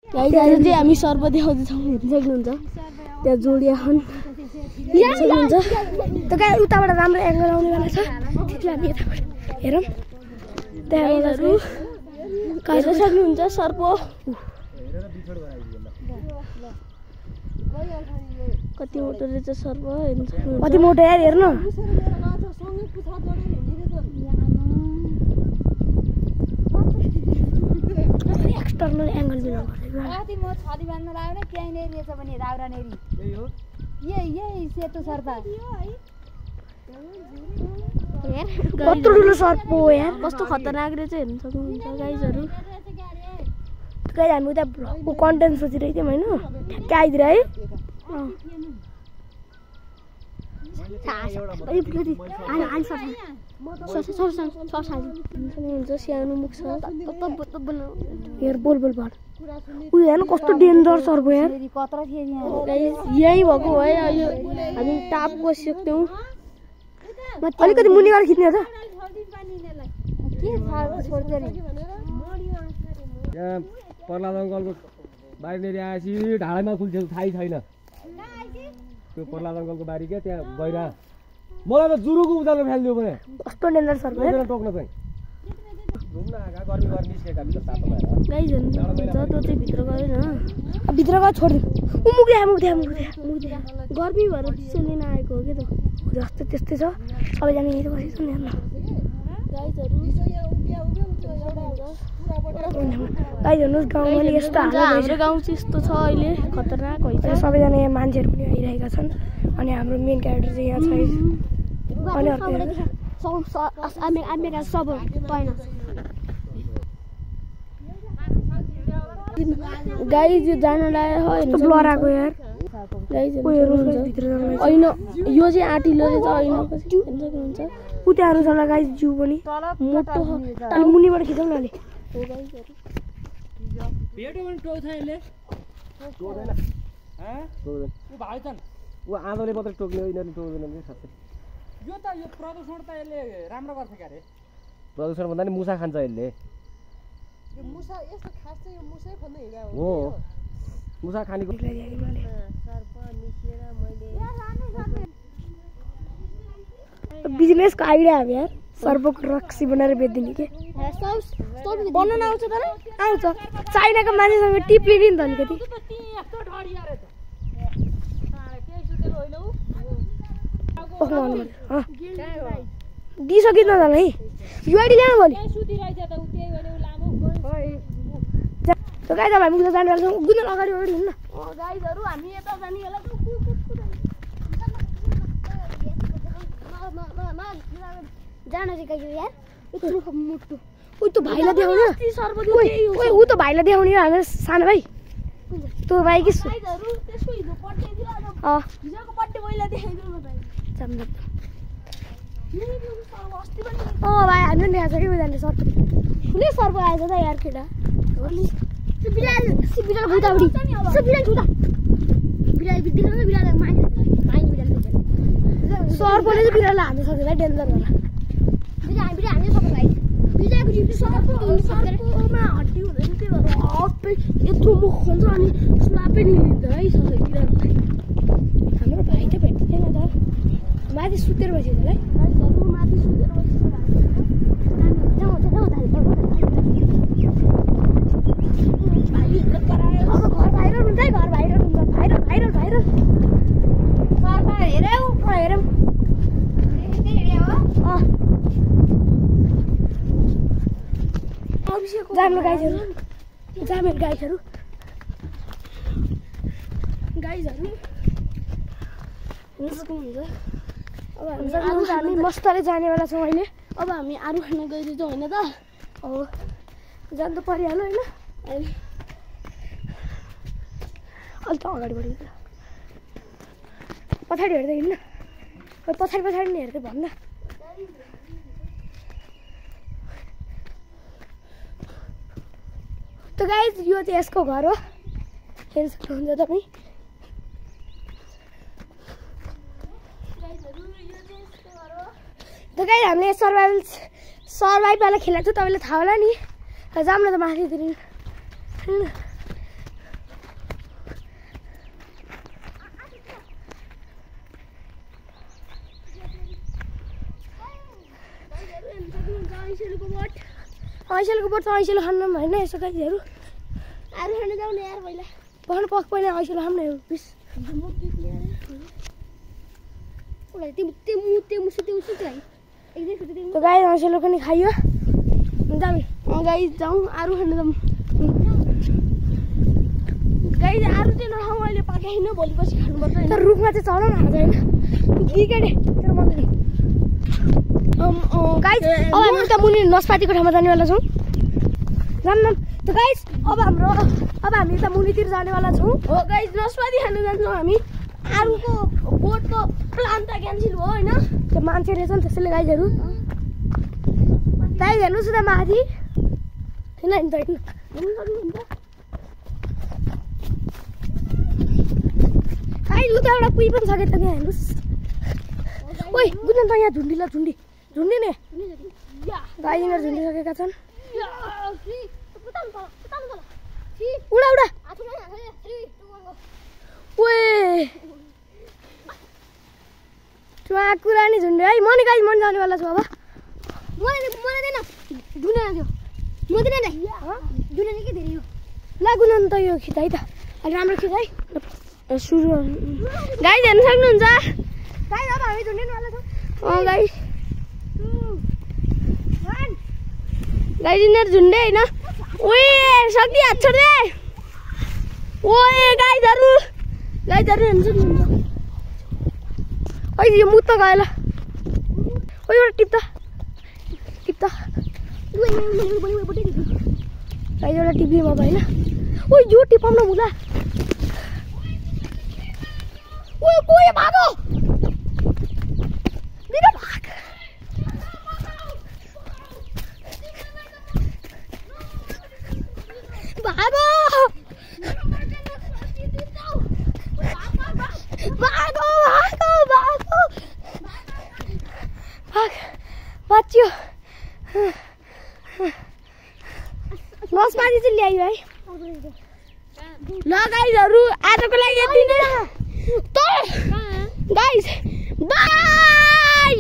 guys चाहिँ हामी सर्प देखाउँदैछौँ हेर्न सक्नुहुन्छ त्यहाँ जोडिया छन् सक्नुहुन्छ त गाइस उताबाट राम्रो एङ्गल आउनेवाला छ त्यसलाई हामी यताबाट हेरौँ त्यहाँहरू हेर्न सक्नुहुन्छ सर्प कति मोटो रहेछ सर्प कति मोटो यार हेर्न एक्सटर्नल एंगल बिना कति म छडी बान्न लाग्यो न क्याइ नै रहेछ भने राउरा नेरी यही हो यही सेतो सर्प यार कस्तो ठुलो सर्प हो यार कस्तो खतरनाक रहेछ हेर्न सक्नुहुन्छ गाइजहरु गाइस हामी उता ब्लगको कन्टेन्ट सोचिरहेको थियौँ हैन ठ्याक्कै आइदिएर है सानो मुख छ बोल उयो हेर्नु कस्तो डेन्जर सर्प यार यही भएको है यो हामी टाप बसिसक्यौँ अलिकति मुनि गएर खिच्ने त यहाँ पर्ला जङ्गलको बारीनेरि आएपछि ढाडामा खुल्छ थाहै छैन त्यो पर्ला जङ्गलको बारी क्या त्यहाँ गएर मलाई त जुरुको उदालो फ्याल्दियो भने कस्तो डेन्जर सर्प हो टोक्न चाहिँ घुम्न आगा गर्मी गर्मी निस्केका भित्र तातो भएर गाइस हुन्छ त्यो चाहिँ भित्र गयो न भित्र गयो छोड्दियो मुक्दे गर्मी भएर चिसो लिन आएको हो के त जस्तो त्यस्तै छ सबैजना यही बसेको छ नि हेर्न गाइस हेर्नुहोस् गाउँमा नि यस्तो हाम्रो गाउँ चाहिँ यस्तो छ अहिले खतरनाक भइसक्यो सबैजना यहाँ मान्छेहरू पनि आइरहेका छन् अनि हाम्रो मेन क्यारेक्टर चाहिँ यहाँ छ अनि गाइस यो जानलाई होइन ब्लराको यार गाइस होइन यो चाहिँ आँटिलो रहेछ होइन सक्नुहुन्छ उ त्यहाँ छ गाइस जिउ पनि मोटो छ अलि मुनिबाट खिचौँ न अलि ऊ आँधोले मात्रै टोक्ने होइन टोक्दैन कि साथै यो त यो प्रदूषण त यसले राम्रो गर्छ के अरे प्रदूषण भन्दा नि मुसा खान्छ यसले यो मुसा यस्तो खास चाहिँ यो मुसै खोज्न हिँडा हो मुसा खानेको सर्प निस्केर मैले बिजनेसको आइडिया हो यार सर्पको रक्सी बनाएर बेच्दिने के बनाउन आउँछ तर आउँछ चाइनाको मान्छेसँग टिप लिने नि त अलिकति दिइसकिन त है यो आइडी ल्याउनु भोलि गाइस अब हामी उता जाने बेला गुन्जन अगाडि हिँड्न गाइसहरू हामी यता जाने बेला जान सिकाइयो यार मुट्टु उही त भाइलाई देखाउनु ऊ त भाइलाई देखाउने हो हाम्रो सानो भाइ त्यो भाइ कि भाइ हामीले देखाएको छ कि उनीहरूले सर्प ठुलै सर्प आएछ त यार केटा सर्पले चाहिँ बिरालो हान्नु सक्छ भाइ डेन्जर होला यत्रो मुख हुन्छ अनि स्लापै निलिन्छ है बिरालो हाम्रो भाइ त भेट्दैन त माथि सुतेर बसेको है माथि सुतेर गाइसहरू हुन्छ अब हामी मस्तले जानेवाला छौँ अहिले अब हामी आरू खान गइदिन्छौँ होइन त अब जानु त परिहाल्यो होइन अहिले अलि त अगाडि बढ्यो पछाडि हेर्दै हिँड्न पछाडि नै हेर्दै भन्दा त गाइस यो चाहिँ यसको घर हो हेर्न सक्नुहुन्छ तपाईँ त गाइस हामीले सर्भाइभ वाला खेलेको थियो तपाईँलाई थाहा होला नि जाम न त माथि ऐसेलको बोट ऐसेल खान होइन यसो गाईहरू आरु खान जाउने यार पहिला पख पहिला ऐसेल खाम न बिस तो गाई ऐसेल पनि खाइयो जाऊ गाई जाउँ आरु खान जाउँ गाई आरु चाहिँ नखाउँ अहिले पाके होइन भोलि पछि खानुपर्छ तर रुखमा चाहिँ चढाउन आज होइन केटे तर मलाई गाइस अब हामी उता मुनि नस्पातीको ठाउँमा जानेवाला छौँ जान्न त गाइस अब हामी उता मुनितिर जानेवाला छौँ हो गाइस नस्पाती खान जान्छौँ हामी आरुको बोटको प्लान त क्यान्सल भयो होइन त्यो मान्छे रहेछ नि त्यसैले गाइसहरू गाइस हेर्नुहोस् त माथि होइन त गाइस उता एउटा पुइ पनि छ कि त यहाँ हेर्नुहोस् ओइ बुझ्नु त यहाँ झुन्डी ने गाई यिनीहरू झुन्डिसकेका छन् उडा ओए कुरा नि झुन्डे है म नि गाई मन जानेवाला छु अब लागु न त यो खिच है त राम्रो खिच है सुरु गाई हेर्नु सक्नुहुन्छ गाई अब हामी झुन्डिनुवाला छौँ गाई गाई यिनीहरू झुन्डे होइन ओए सक्दी हात छोड्दे ओए गाईहरू हेर्नु सक्नुहुन्छ अहिले यो मुत्त गयो ल ओ एउटा टिप्दा गाई एउटा टिप्ने भयो होइन ओ यो टिपाउन मुला ओ कोही भागो मेरो भाग भागो बच्यो नस्पाती चाहिँ ल्यायो है ल गाइजहरू आजको लागि यति नै गाइस बाइ